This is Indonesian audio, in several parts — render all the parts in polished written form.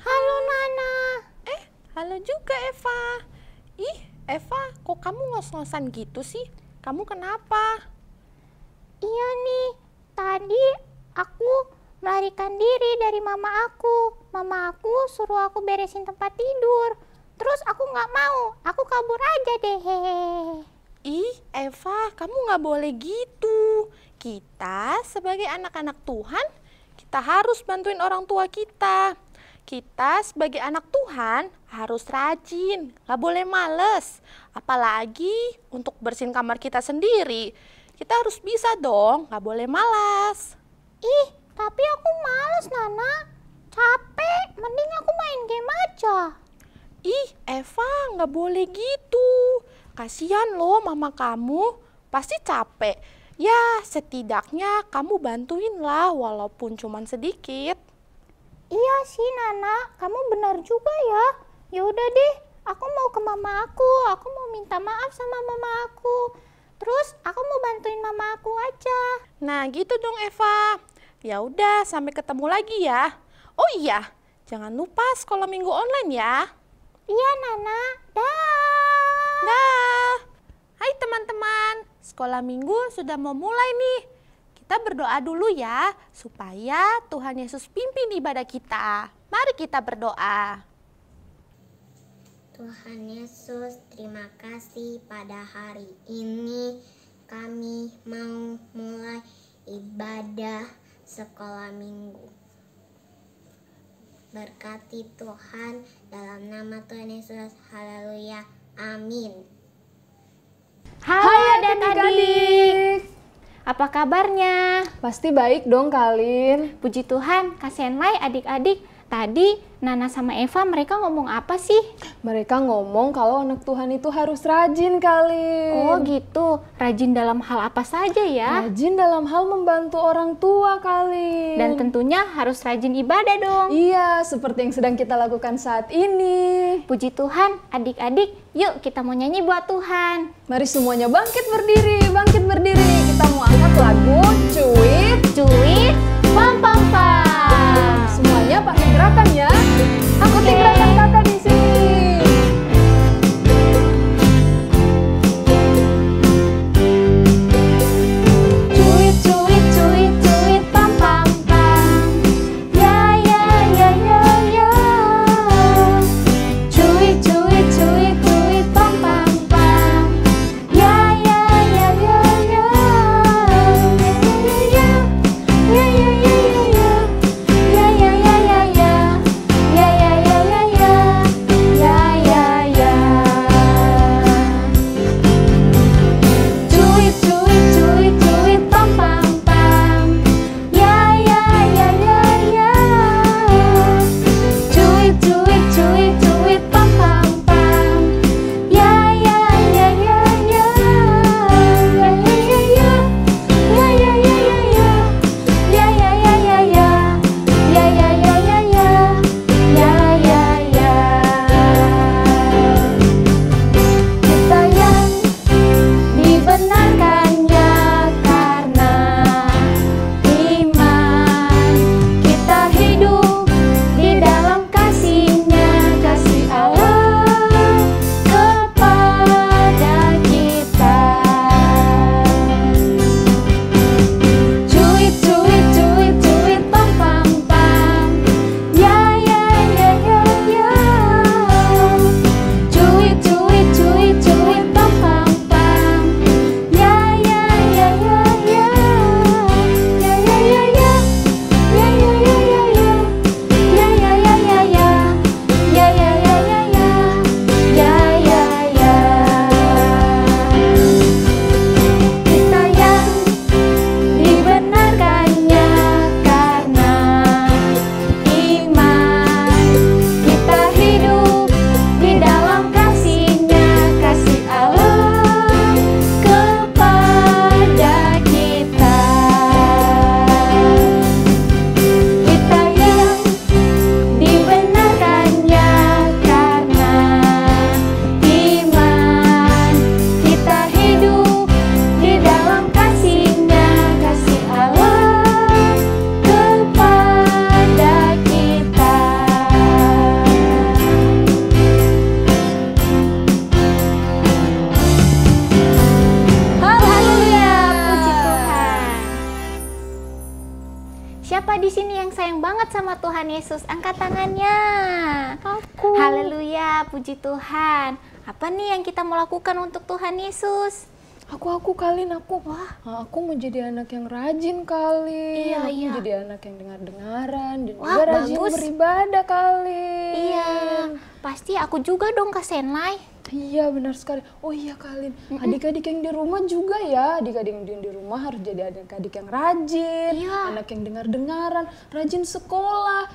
Halo Nana. Halo juga Eva. Ih, Eva, kok kamu ngos-ngosan gitu sih? Kamu kenapa? Iya nih, tadi aku melarikan diri dari mama aku. Mama aku suruh aku beresin tempat tidur. Terus aku nggak mau, aku kabur aja deh. Ih, Eva, kamu nggak boleh gitu. Kita sebagai anak-anak Tuhan, kita harus bantuin orang tua kita. Kita sebagai anak Tuhan harus rajin, nggak boleh males. Apalagi untuk bersihin kamar kita sendiri. Kita harus bisa dong, nggak boleh malas. Ih, tapi aku males Nana. Capek, mending aku main game aja. Ih, Eva, nggak boleh gitu. Kasihan loh mama kamu, pasti capek. Ya, setidaknya kamu bantuin lah walaupun cuman sedikit. Iya sih Nana, kamu benar juga ya. Ya udah deh, aku mau ke mama aku mau minta maaf sama mama aku. Terus aku mau bantuin mama aku aja. Nah, gitu dong Eva. Ya udah, sampai ketemu lagi ya. Oh iya, jangan lupa sekolah minggu online ya. Iya Nana, dah. Dah. Hai teman-teman, sekolah minggu sudah mau mulai nih. Kita berdoa dulu ya, supaya Tuhan Yesus pimpin ibadah kita. Mari kita berdoa. Tuhan Yesus, terima kasih pada hari ini kami mau mulai ibadah sekolah minggu. Berkati Tuhan dalam nama Tuhan Yesus. Haleluya. Amin. Hai adik-adik. Apa kabarnya? Pasti baik dong, Kalin. Puji Tuhan, kasihan Lai adik-adik. Tadi Nana sama Eva mereka ngomong apa sih? Mereka ngomong kalau anak Tuhan itu harus rajin, Kalin. Oh gitu, rajin dalam hal apa saja ya? Rajin dalam hal membantu orang tua, Kalin. Dan tentunya harus rajin ibadah dong. Iya, seperti yang sedang kita lakukan saat ini. Puji Tuhan, adik-adik, yuk kita mau nyanyi buat Tuhan. Mari semuanya bangkit berdiri, bangkit berdiri. Kita mau angkat lagu Cuit, Cuit, pam pam pam. Semuanya pakai gerakan ya. Ikuti gerakan kakak di sini. Cuit, cuit, cuit, cuit, pam pam pam. Ya ya ya ya ya. Cuit, cuit, cuit, cuit, pam pam pam. Ya ya ya ya ya. Ya ya ya ya ya. Ya ya ya ya ya. siapa di sini yang sayang banget sama Tuhan Yesus? Angkat tangannya. Aku. Haleluya, puji Tuhan. Apa nih yang kita mau lakukan untuk Tuhan Yesus? Aku Kalin, aku. Wah, aku mau jadi anak yang rajin, Kalin. Iya, aku iya. mau jadi anak yang dengar-dengaran dan Wah, juga rajin bagus. beribadah, Kalin. Iya, pasti aku juga dong, Kak Senlai. Iya, benar sekali. Oh iya, Kalin. Adik-adik yang di rumah juga ya. Adik-adik yang di rumah harus jadi adik-adik yang rajin, Iya. anak yang dengar-dengaran, rajin sekolah,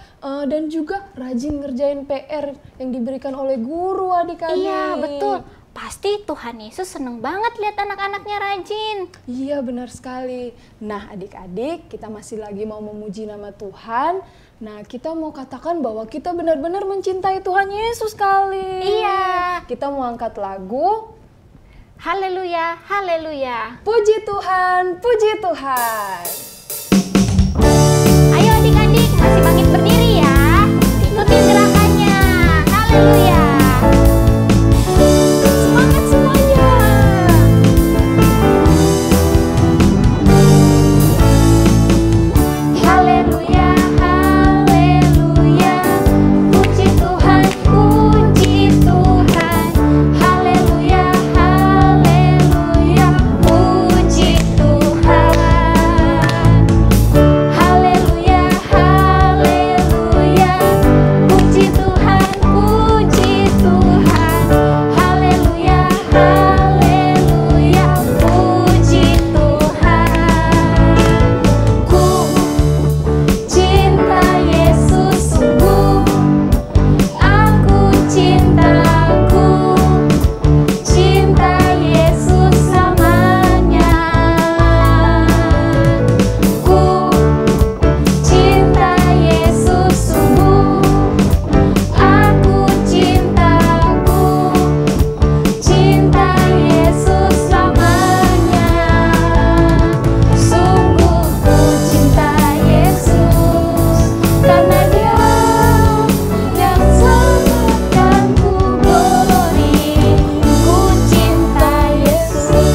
dan juga rajin ngerjain PR yang diberikan oleh guru, adik-adik. Iya, betul. Pasti Tuhan Yesus seneng banget lihat anak-anaknya rajin. Iya, benar sekali. Nah, adik-adik, kita masih lagi mau memuji nama Tuhan. Nah, kita mau katakan bahwa kita benar-benar mencintai Tuhan Yesus kali. Iya. Kita mau angkat lagu. Haleluya, haleluya. Puji Tuhan, puji Tuhan. Ayo adik-adik, masih bangkit berdiri ya. Ikuti gerakannya. Haleluya. Semangat semuanya. Haleluya, haleluya. Puji Tuhan, puji Tuhan. Haleluya, haleluya. Puji Tuhan. Haleluya, haleluya. Puji Tuhan, puji Tuhan. Haleluya, haleluya. Puji Tuhan. Ku cinta Yesus sungguh, aku cintaku, cinta Yesus selamanya. Ku cinta Yesus sungguh, aku cintaku, cinta Yesus selamanya. Sungguh ku cinta Yesus, karena Dia yang selamatkanku, glory. Ku cinta Yesus.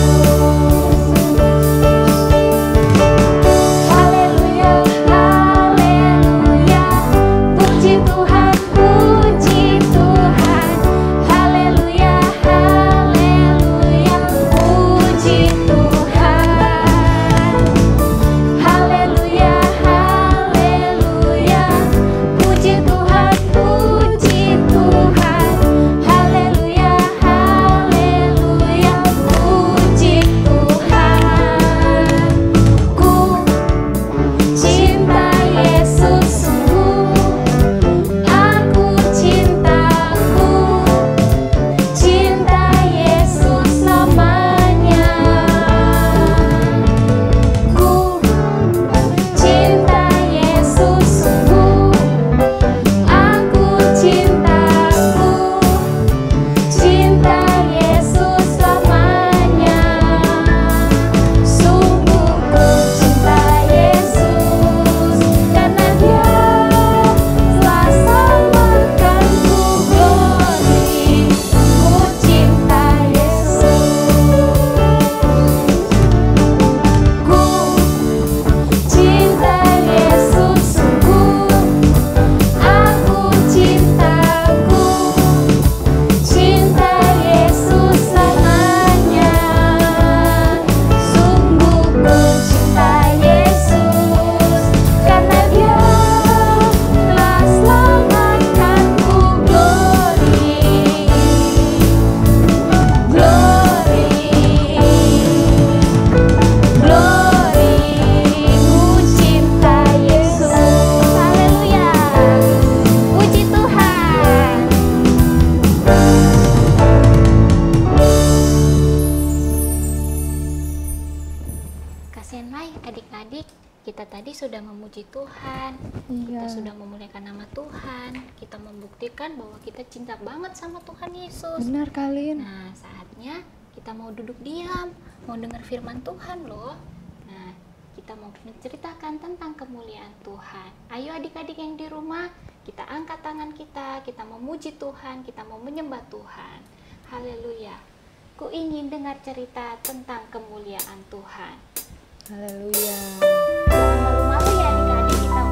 Haleluya, haleluya. Puji Tuhan, puji Tuhan. Haleluya, haleluya. Puji Tuhan. Haleluya, haleluya. Puji Tuhan, puji Tuhan. Haleluya, haleluya. Puji Tuhan. Ku cinta Yesus sungguh, aku cintaku, cinta Yesus selamanya. Ku cinta Yesus sungguh, aku cintaku, cinta Yesus selamanya. Sungguh ku cinta Yesus, karena Dia telah selamatkanku, glory. Ku cinta Yesus. Ku cinta Yesus sungguh, aku cintaku, cinta Yesus selamanya. Sungguh ku cinta Yesus, karena Dia telah selamatkanku, glory. Glory. Glory, ku cinta Yesus. Haleluya. Puji Tuhan. Kak Senlai, adik-adik, kita tadi sudah memuji Tuhan. Kita sudah memuliakan nama Tuhan. Kita membuktikan bahwa kita cinta banget sama Tuhan Yesus. Benar, Kalin. Nah, saatnya kita mau duduk diam, mau dengar firman Tuhan loh. Nah, kita mau menceritakan tentang kemuliaan Tuhan. Ayo adik-adik yang di rumah, kita angkat tangan kita memuji Tuhan, kita mau menyembah Tuhan. Haleluya. Ku ingin dengar cerita tentang kemuliaan Tuhan. Haleluya. Jangan malu-malu ya adik-adik, kita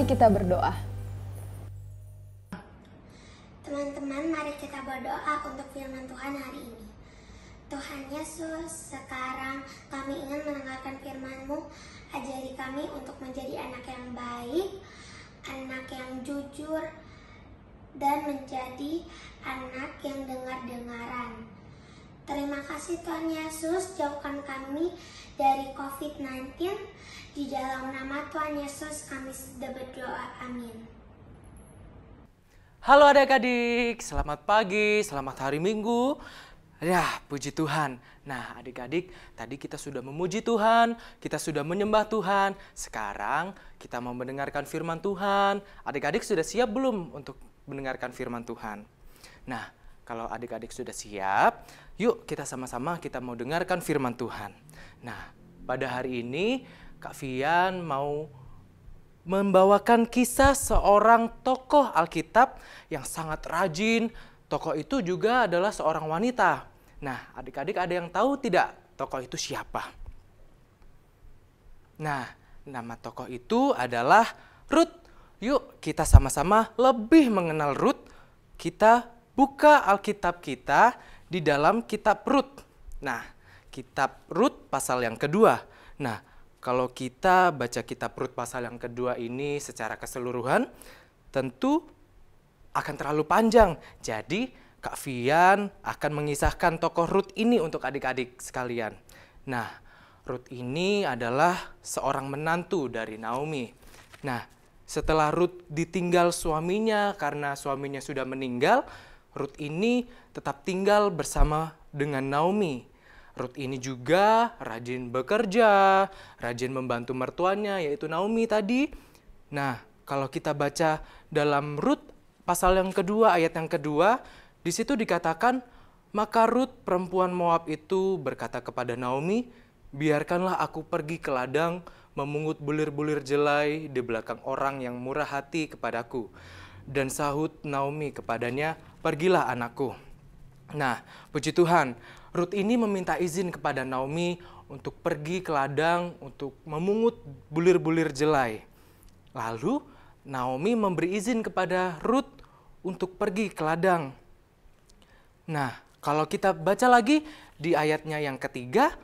Mari kita berdoa. Teman-teman, mari kita berdoa untuk firman Tuhan hari ini. Tuhan Yesus, sekarang kami ingin mendengarkan firman-Mu. Ajari kami untuk menjadi anak yang baik, anak yang jujur, dan menjadi anak yang dengar-dengaran. Terima kasih Tuhan Yesus, jauhkan kami dari COVID-19. Di dalam nama Tuhan Yesus kami sudah berdoa, amin. Halo adik-adik, selamat pagi, selamat hari Minggu. Ya, puji Tuhan. Nah, adik-adik, tadi kita sudah memuji Tuhan, kita sudah menyembah Tuhan. Sekarang kita mau mendengarkan firman Tuhan. Adik-adik sudah siap belum untuk mendengarkan firman Tuhan? Nah, kalau adik-adik sudah siap, yuk kita sama-sama kita mau dengarkan firman Tuhan. Nah, pada hari ini Kak Fian mau membawakan kisah seorang tokoh Alkitab yang sangat rajin. Tokoh itu juga adalah seorang wanita. Nah, adik-adik ada yang tahu tidak tokoh itu siapa? Nah, nama tokoh itu adalah Rut. Yuk kita sama-sama lebih mengenal Rut. Kita buka Alkitab kita di dalam kitab Rut. Nah, kitab Rut pasal yang kedua. Nah, kalau kita baca kitab Rut pasal yang kedua ini secara keseluruhan, tentu akan terlalu panjang. Jadi, Kak Fian akan mengisahkan tokoh Rut ini untuk adik-adik sekalian. Nah, Rut ini adalah seorang menantu dari Naomi. Nah, setelah Rut ditinggal suaminya karena suaminya sudah meninggal, Rut ini tetap tinggal bersama dengan Naomi. Rut ini juga rajin bekerja, rajin membantu mertuanya yaitu Naomi tadi. Nah, kalau kita baca dalam Rut pasal yang kedua, ayat yang kedua, di situ dikatakan, maka Rut perempuan Moab itu berkata kepada Naomi, biarkanlah aku pergi ke ladang memungut bulir-bulir jelai di belakang orang yang murah hati kepadaku. Dan sahut Naomi kepadanya, pergilah anakku. Nah, puji Tuhan, Rut ini meminta izin kepada Naomi untuk pergi ke ladang untuk memungut bulir-bulir jelai. Lalu Naomi memberi izin kepada Rut untuk pergi ke ladang. Nah, kalau kita baca lagi di ayatnya yang ketiga,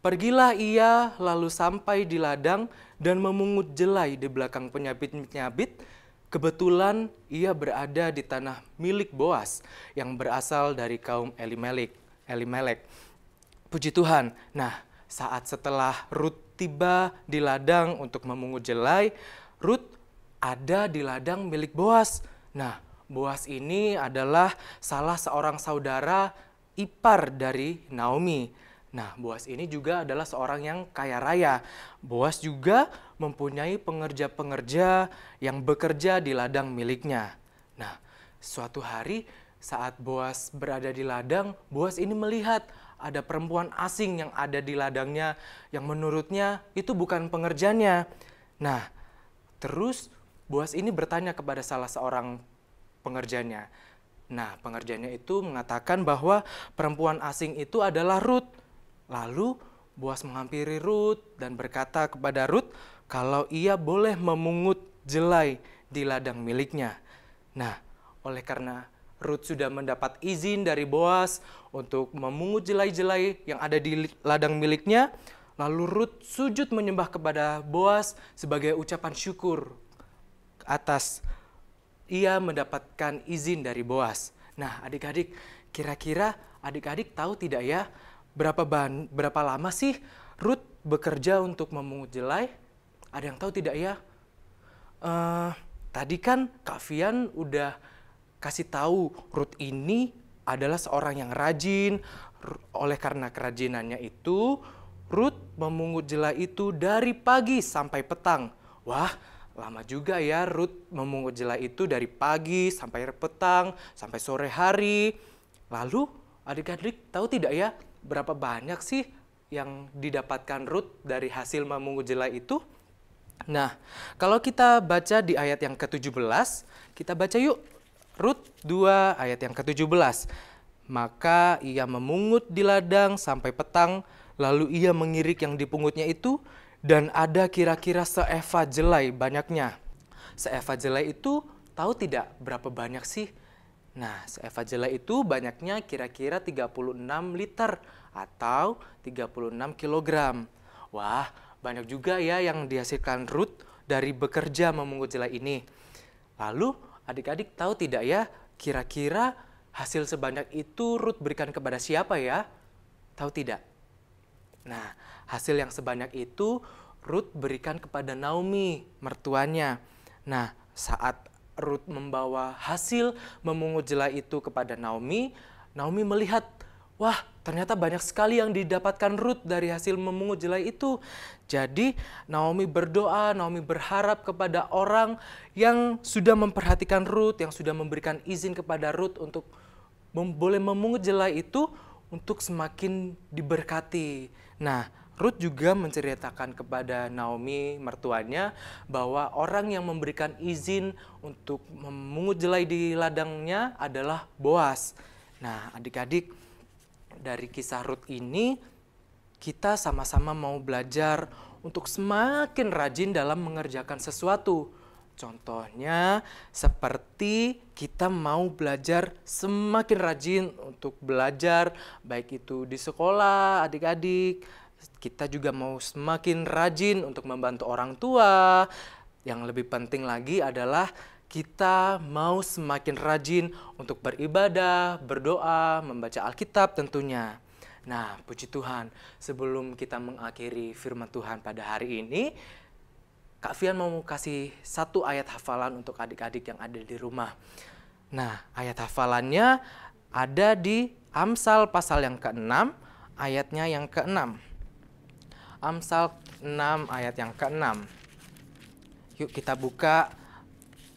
pergilah ia lalu sampai di ladang dan memungut jelai di belakang penyabit-penyabit. Kebetulan ia berada di tanah milik Boas yang berasal dari kaum Elimelek. Puji Tuhan. Nah, saat setelah Rut tiba di ladang untuk memungut jelai, Rut ada di ladang milik Boas. Nah, Boas ini adalah salah seorang saudara ipar dari Naomi. Nah, Boas ini juga adalah seorang yang kaya raya. Boas juga mempunyai pengerja-pengerja yang bekerja di ladang miliknya. Nah, suatu hari saat Boas berada di ladang, Boas ini melihat ada perempuan asing yang ada di ladangnya yang menurutnya itu bukan pengerjanya. Nah, terus Boas ini bertanya kepada salah seorang pengerjanya. Nah, pengerjanya itu mengatakan bahwa perempuan asing itu adalah Rut. Lalu Boas menghampiri Rut dan berkata kepada Rut kalau ia boleh memungut jelai di ladang miliknya. Nah, oleh karena Rut sudah mendapat izin dari Boas untuk memungut jelai-jelai yang ada di ladang miliknya, lalu Rut sujud menyembah kepada Boas sebagai ucapan syukur atas ia mendapatkan izin dari Boas. Nah, adik-adik, kira-kira adik-adik tahu tidak ya berapa lama sih Rut bekerja untuk memungut jelai? Ada yang tahu tidak ya? Tadi kan Kak Fian udah kasih tahu Rut ini adalah seorang yang rajin. Oleh karena kerajinannya itu, Rut memungut jelai itu dari pagi sampai petang. Wah, lama juga ya Rut memungut jelai itu dari pagi sampai petang, sampai sore hari. Lalu adik-adik tahu tidak ya berapa banyak sih yang didapatkan Rut dari hasil memungut jelai itu? Nah, kalau kita baca di ayat yang ke-17, kita baca yuk Rut 2 ayat yang ke-17. Maka ia memungut di ladang sampai petang, lalu ia mengirik yang dipungutnya itu, dan ada kira-kira seeva jelai banyaknya. seeva jelai itu tahu tidak berapa banyak sih? Nah, seeva jelai itu banyaknya kira-kira 36 liter atau 36 kilogram. Wah, banyak juga ya yang dihasilkan Ruth dari bekerja memungut jelai ini. Lalu, adik-adik tahu tidak ya, kira-kira hasil sebanyak itu Ruth berikan kepada siapa ya? Tahu tidak? Nah, hasil yang sebanyak itu Ruth berikan kepada Naomi, mertuanya. Nah, saat Ruth membawa hasil memungut jelai itu kepada Naomi, Naomi melihat, wah, ternyata banyak sekali yang didapatkan Ruth dari hasil memungut jelai itu. Jadi, Naomi berdoa, Naomi berharap kepada orang yang sudah memperhatikan Ruth, yang sudah memberikan izin kepada Ruth untuk boleh memungut jelai itu untuk semakin diberkati. Nah, Ruth juga menceritakan kepada Naomi, mertuanya, bahwa orang yang memberikan izin untuk memungut jelai di ladangnya adalah Boas. Nah, adik-adik, dari kisah Ruth ini, kita sama-sama mau belajar untuk semakin rajin dalam mengerjakan sesuatu. Contohnya seperti kita mau belajar semakin rajin untuk belajar, baik itu di sekolah adik-adik. Kita juga mau semakin rajin untuk membantu orang tua. Yang lebih penting lagi adalah kita mau semakin rajin untuk beribadah, berdoa, membaca Alkitab tentunya. Nah, puji Tuhan, sebelum kita mengakhiri firman Tuhan pada hari ini, Kak Fian mau kasih satu ayat hafalan untuk adik-adik yang ada di rumah. Nah, ayat hafalannya ada di Amsal pasal yang ke-6, ayatnya yang ke-6. Amsal 6 ayat yang ke-6. Yuk kita buka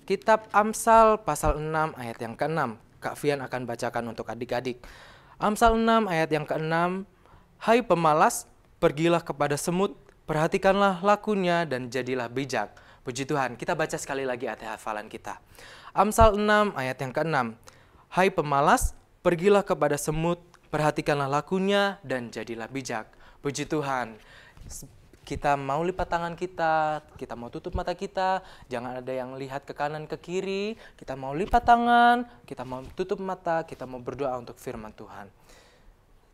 kitab Amsal pasal 6 ayat yang ke-6. Kak Fian akan bacakan untuk adik-adik. Amsal 6 ayat yang ke-6. Hai pemalas, pergilah kepada semut, perhatikanlah lakunya dan jadilah bijak. Puji Tuhan, kita baca sekali lagi ayat hafalan kita. Amsal 6 ayat yang ke-6. Hai pemalas, pergilah kepada semut, perhatikanlah lakunya dan jadilah bijak. Puji Tuhan, kita mau lipat tangan kita mau tutup mata kita, jangan ada yang lihat ke kanan ke kiri, kita mau lipat tangan, kita mau tutup mata, kita mau berdoa untuk firman Tuhan.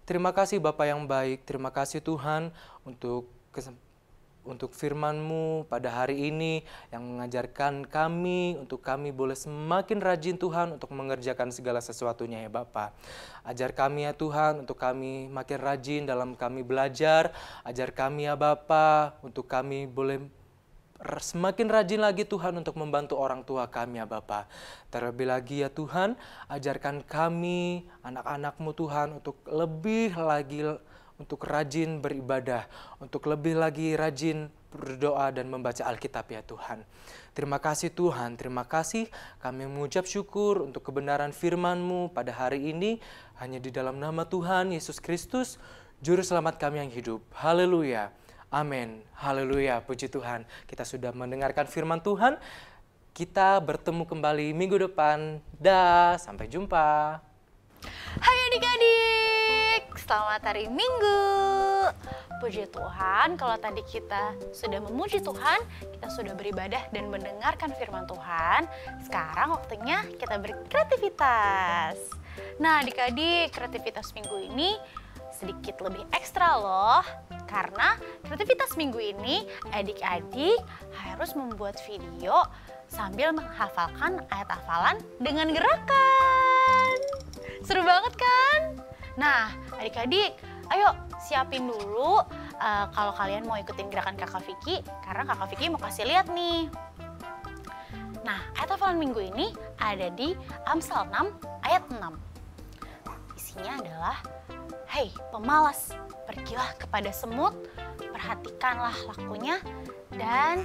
Terima kasih Bapa yang baik, terima kasih Tuhan untuk firman-Mu pada hari ini yang mengajarkan kami, untuk kami boleh semakin rajin Tuhan untuk mengerjakan segala sesuatunya ya Bapa. Ajar kami ya Tuhan untuk kami makin rajin dalam kami belajar, ajar kami ya Bapa untuk kami boleh semakin rajin lagi Tuhan untuk membantu orang tua kami ya Bapa. Terlebih lagi ya Tuhan, ajarkan kami anak-anak-Mu Tuhan untuk lebih lagi untuk rajin beribadah, untuk lebih lagi rajin berdoa dan membaca Alkitab ya Tuhan. Terima kasih Tuhan, terima kasih kami mengucap syukur untuk kebenaran firman-Mu pada hari ini, hanya di dalam nama Tuhan Yesus Kristus, Juru Selamat kami yang hidup. Haleluya, amin, haleluya, puji Tuhan. Kita sudah mendengarkan firman Tuhan, kita bertemu kembali minggu depan. Dah, sampai jumpa. Hai adik-adik, selamat hari Minggu. Puji Tuhan, kalau tadi kita sudah memuji Tuhan, kita sudah beribadah dan mendengarkan firman Tuhan. Sekarang waktunya kita berkreativitas. Nah adik-adik, kreativitas minggu ini sedikit lebih ekstra loh. Karena kreativitas minggu ini adik-adik harus membuat video sambil menghafalkan ayat hafalan dengan gerakan. Seru banget kan? Nah, adik-adik, ayo siapin dulu kalau kalian mau ikutin gerakan Kakak Vicky, karena Kakak Vicky mau kasih lihat nih. Nah, ayat hafalan minggu ini ada di Amsal 6 ayat 6. Isinya adalah, hei pemalas, pergilah kepada semut, perhatikanlah lakunya, dan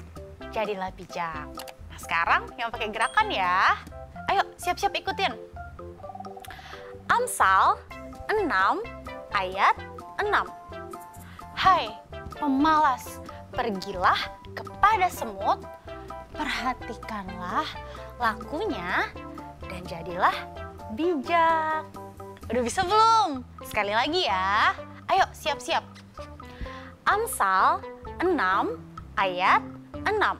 jadilah bijak. Nah, sekarang yang pakai gerakan ya. Ayo siap-siap ikutin. Amsal 6 ayat 6. Hai pemalas, pergilah kepada semut, perhatikanlah lakunya, dan jadilah bijak. Udah bisa belum? Sekali lagi ya. Ayo siap-siap. Amsal 6 ayat 6.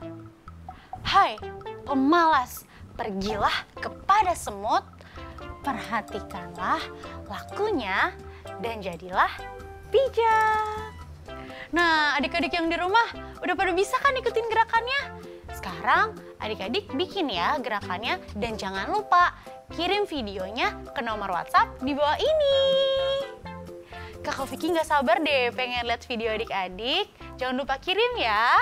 Hai pemalas. Pergilah kepada semut, perhatikanlah lakunya, dan jadilah bijak. Nah, adik-adik yang di rumah udah pada bisa kan ikutin gerakannya? Sekarang adik-adik bikin ya gerakannya, dan jangan lupa kirim videonya ke nomor WhatsApp di bawah ini. Kakak Vicky nggak sabar deh pengen lihat video adik-adik. Jangan lupa kirim ya.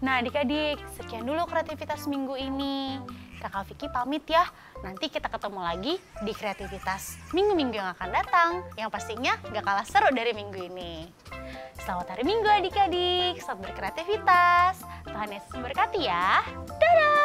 Nah adik-adik, sekian dulu kreativitas minggu ini. Kakak Vicky pamit ya. Nanti kita ketemu lagi di kreativitas minggu-minggu yang akan datang. Yang pastinya nggak kalah seru dari minggu ini. Selamat hari Minggu adik-adik. Selamat berkreativitas. Tuhan Yesus memberkati ya. Dadah!